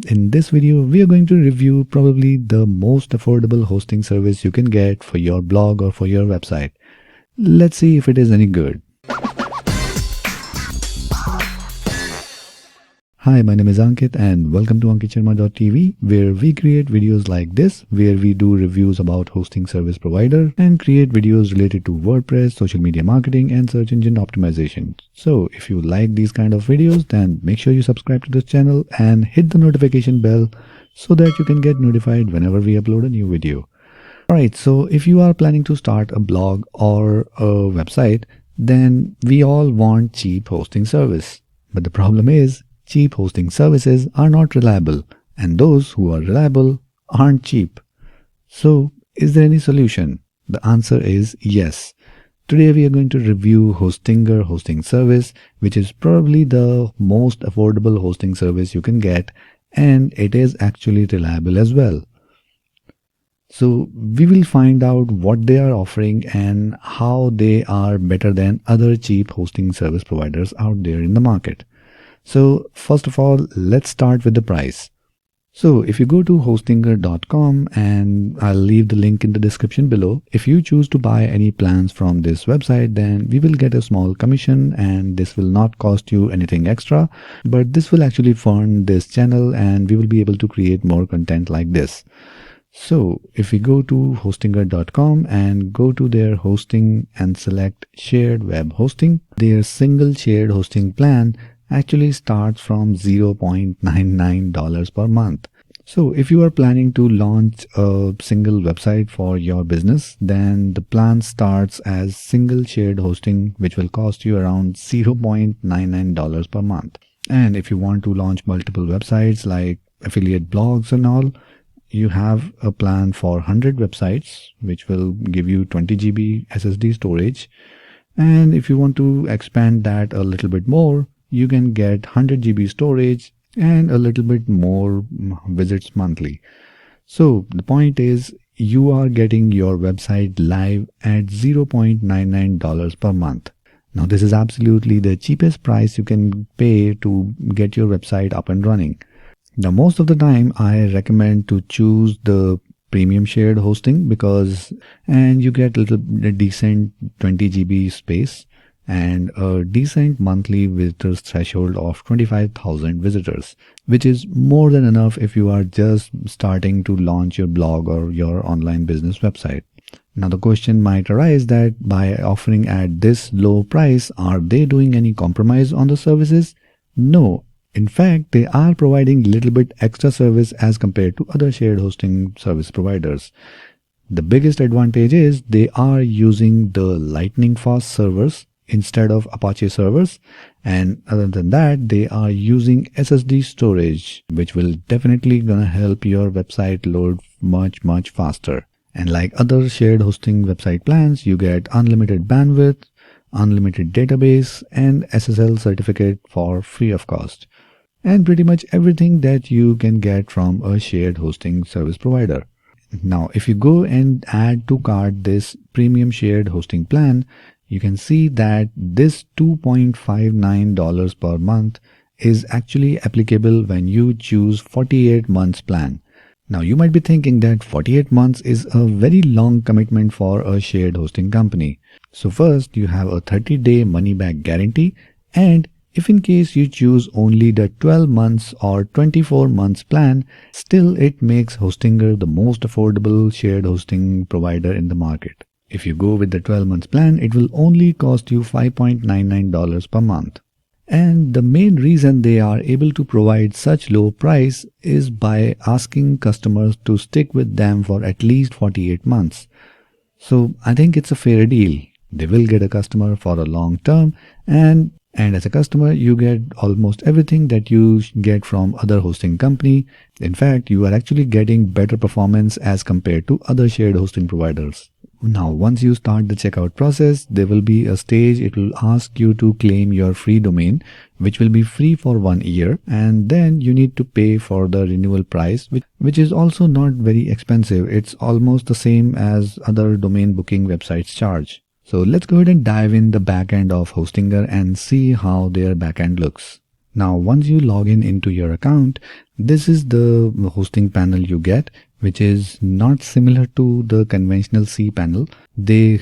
In this video, we are going to review probably the most affordable hosting service you can get for your blog or for your website. Let's see if it is any good. Hi, my name is Ankit and welcome to AnkitSharma.tv, where we create videos like this, where we do reviews about hosting service provider and create videos related to WordPress, social media marketing and search engine optimization. So if you like these kind of videos, then make sure you subscribe to this channel and hit the notification bell so that you can get notified whenever we upload a new video. Alright, so if you are planning to start a blog or a website, then we all want cheap hosting service. But the problem is, cheap hosting services are not reliable, and those who are reliable aren't cheap. So, is there any solution? The answer is yes. Today we are going to review Hostinger hosting service, which is probably the most affordable hosting service you can get, and it is actually reliable as well. So we will find out what they are offering and how they are better than other cheap hosting service providers out there in the market. So first of all, let's start with the price. So if you go to hostinger.com, and I'll leave the link in the description below, if you choose to buy any plans from this website, then we will get a small commission, and this will not cost you anything extra, but this will actually fund this channel and we will be able to create more content like this. So if we go to hostinger.com and go to their hosting and select shared web hosting, their single shared hosting plan actually starts from $0.99 per month. So if you are planning to launch a single website for your business, then the plan starts as single shared hosting, which will cost you around $0.99 per month. And if you want to launch multiple websites like affiliate blogs and all, you have a plan for 100 websites, which will give you 20 GB SSD storage. And if you want to expand that a little bit more, you can get 100 GB storage and a little bit more visits monthly. So the point is, you are getting your website live at $0.99 per month. Now this is absolutely the cheapest price you can pay to get your website up and running. Now most of the time I recommend to choose the premium shared hosting and you get a decent 20 GB space and a decent monthly visitors threshold of 25,000 visitors, which is more than enough if you are just starting to launch your blog or your online business website. Now the question might arise that by offering at this low price, are they doing any compromise on the services? No. In fact, they are providing little bit extra service as compared to other shared hosting service providers. The biggest advantage is they are using the lightning fast servers instead of Apache servers, and other than that they are using SSD storage, which will definitely gonna help your website load much faster. And like other shared hosting website plans, you get unlimited bandwidth, unlimited database and SSL certificate for free of cost, and pretty much everything that you can get from a shared hosting service provider. Now if you go and add to cart this premium shared hosting plan, you can see that this $2.59 per month is actually applicable when you choose 48 months plan. Now you might be thinking that 48 months is a very long commitment for a shared hosting company. So first you have a 30-day money back guarantee, and if in case you choose only the 12 months or 24 months plan, still it makes Hostinger the most affordable shared hosting provider in the market. If you go with the 12 months plan, it will only cost you $5.99 per month. And the main reason they are able to provide such low price is by asking customers to stick with them for at least 48 months. So I think it's a fair deal. They will get a customer for a long term, and as a customer you get almost everything that you get from other hosting company. In fact, you are actually getting better performance as compared to other shared hosting providers. Now once you start the checkout process, there will be a stage. It will ask you to claim your free domain, which will be free for 1 year, and then you need to pay for the renewal price, which is also not very expensive. It's almost the same as other domain booking websites charge. So let's go ahead and dive in the backend of Hostinger and see how their backend looks. Now, once you log in into your account, this is the hosting panel you get, which is not similar to the conventional cPanel. They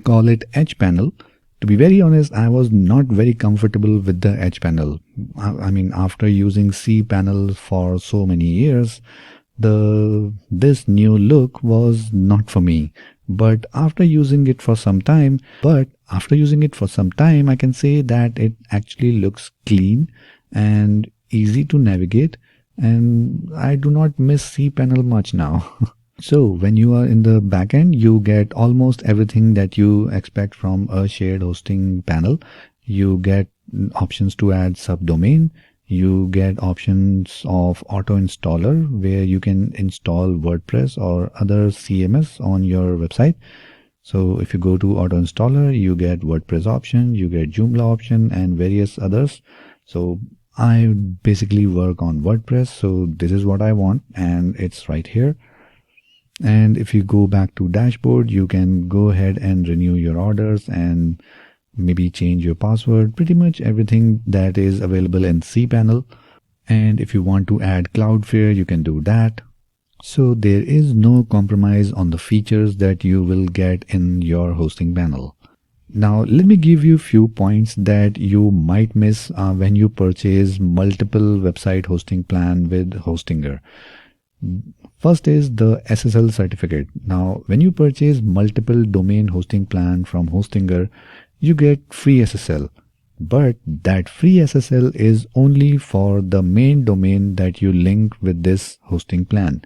call it H panel. To be very honest, I was not very comfortable with the H panel. I mean, after using cPanel for so many years, this new look was not for me. But after using it for some time, I can say that it actually looks clean and easy to navigate, and I do not miss cPanel much now. So when you are in the backend, you get almost everything that you expect from a shared hosting panel. You get options to add subdomain. You get options of auto installer where you can install WordPress or other CMS on your website. So if you go to auto installer, you get WordPress option, you get Joomla option and various others. So I basically work on WordPress. So this is what I want and it's right here. And if you go back to dashboard, you can go ahead and renew your orders and maybe change your password, pretty much everything that is available in cPanel. And if you want to add Cloudflare, you can do that. So there is no compromise on the features that you will get in your hosting panel. Now let me give you a few points that you might miss when you purchase multiple website hosting plan with Hostinger. First is the SSL certificate. Now, when you purchase multiple domain hosting plan from Hostinger, you get free SSL. But that free SSL is only for the main domain that you link with this hosting plan.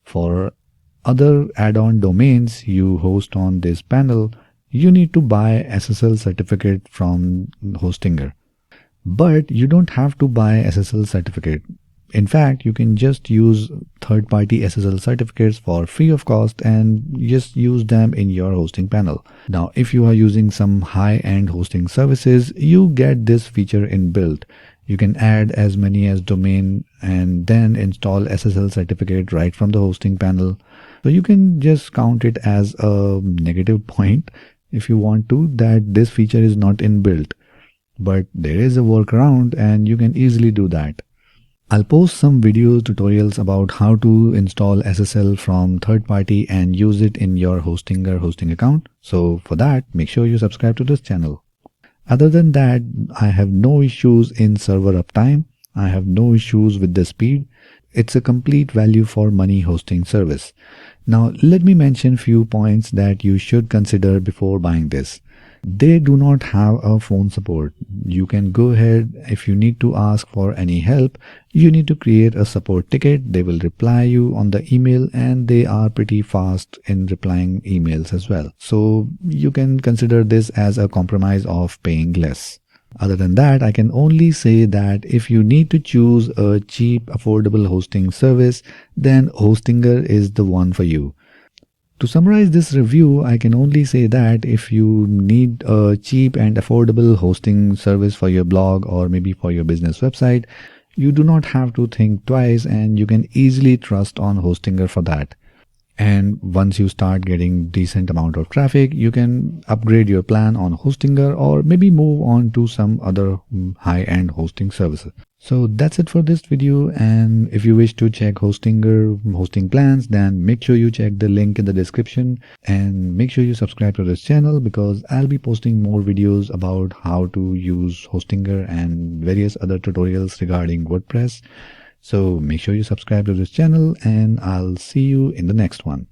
For other add-on domains you host on this panel, you need to buy SSL certificate from Hostinger. But you don't have to buy SSL certificate. In fact, you can just use third-party SSL certificates for free of cost and just use them in your hosting panel. Now, if you are using some high-end hosting services, you get this feature inbuilt. You can add as many as domain and then install SSL certificate right from the hosting panel. So you can just count it as a negative point if you want to, that this feature is not inbuilt. But there is a workaround and you can easily do that. I'll post some videos tutorials about how to install SSL from third party and use it in your Hostinger hosting account. So for that, make sure you subscribe to this channel. Other than that, I have no issues in server uptime. I have no issues with the speed. It's a complete value for money hosting service. Now, let me mention few points that you should consider before buying this. They do not have a phone support. You can go ahead, if you need to ask for any help, you need to create a support ticket. They will reply you on the email and they are pretty fast in replying emails as well. So you can consider this as a compromise of paying less. Other than that, I can only say that if you need to choose a cheap, affordable hosting service, then Hostinger is the one for you. To summarize this review, I can only say that if you need a cheap and affordable hosting service for your blog or maybe for your business website, you do not have to think twice and you can easily trust on Hostinger for that. And once you start getting decent amount of traffic, you can upgrade your plan on Hostinger or maybe move on to some other high-end hosting services. So that's it for this video, and if you wish to check Hostinger hosting plans, then make sure you check the link in the description and make sure you subscribe to this channel because I'll be posting more videos about how to use Hostinger and various other tutorials regarding WordPress. So make sure you subscribe to this channel and I'll see you in the next one.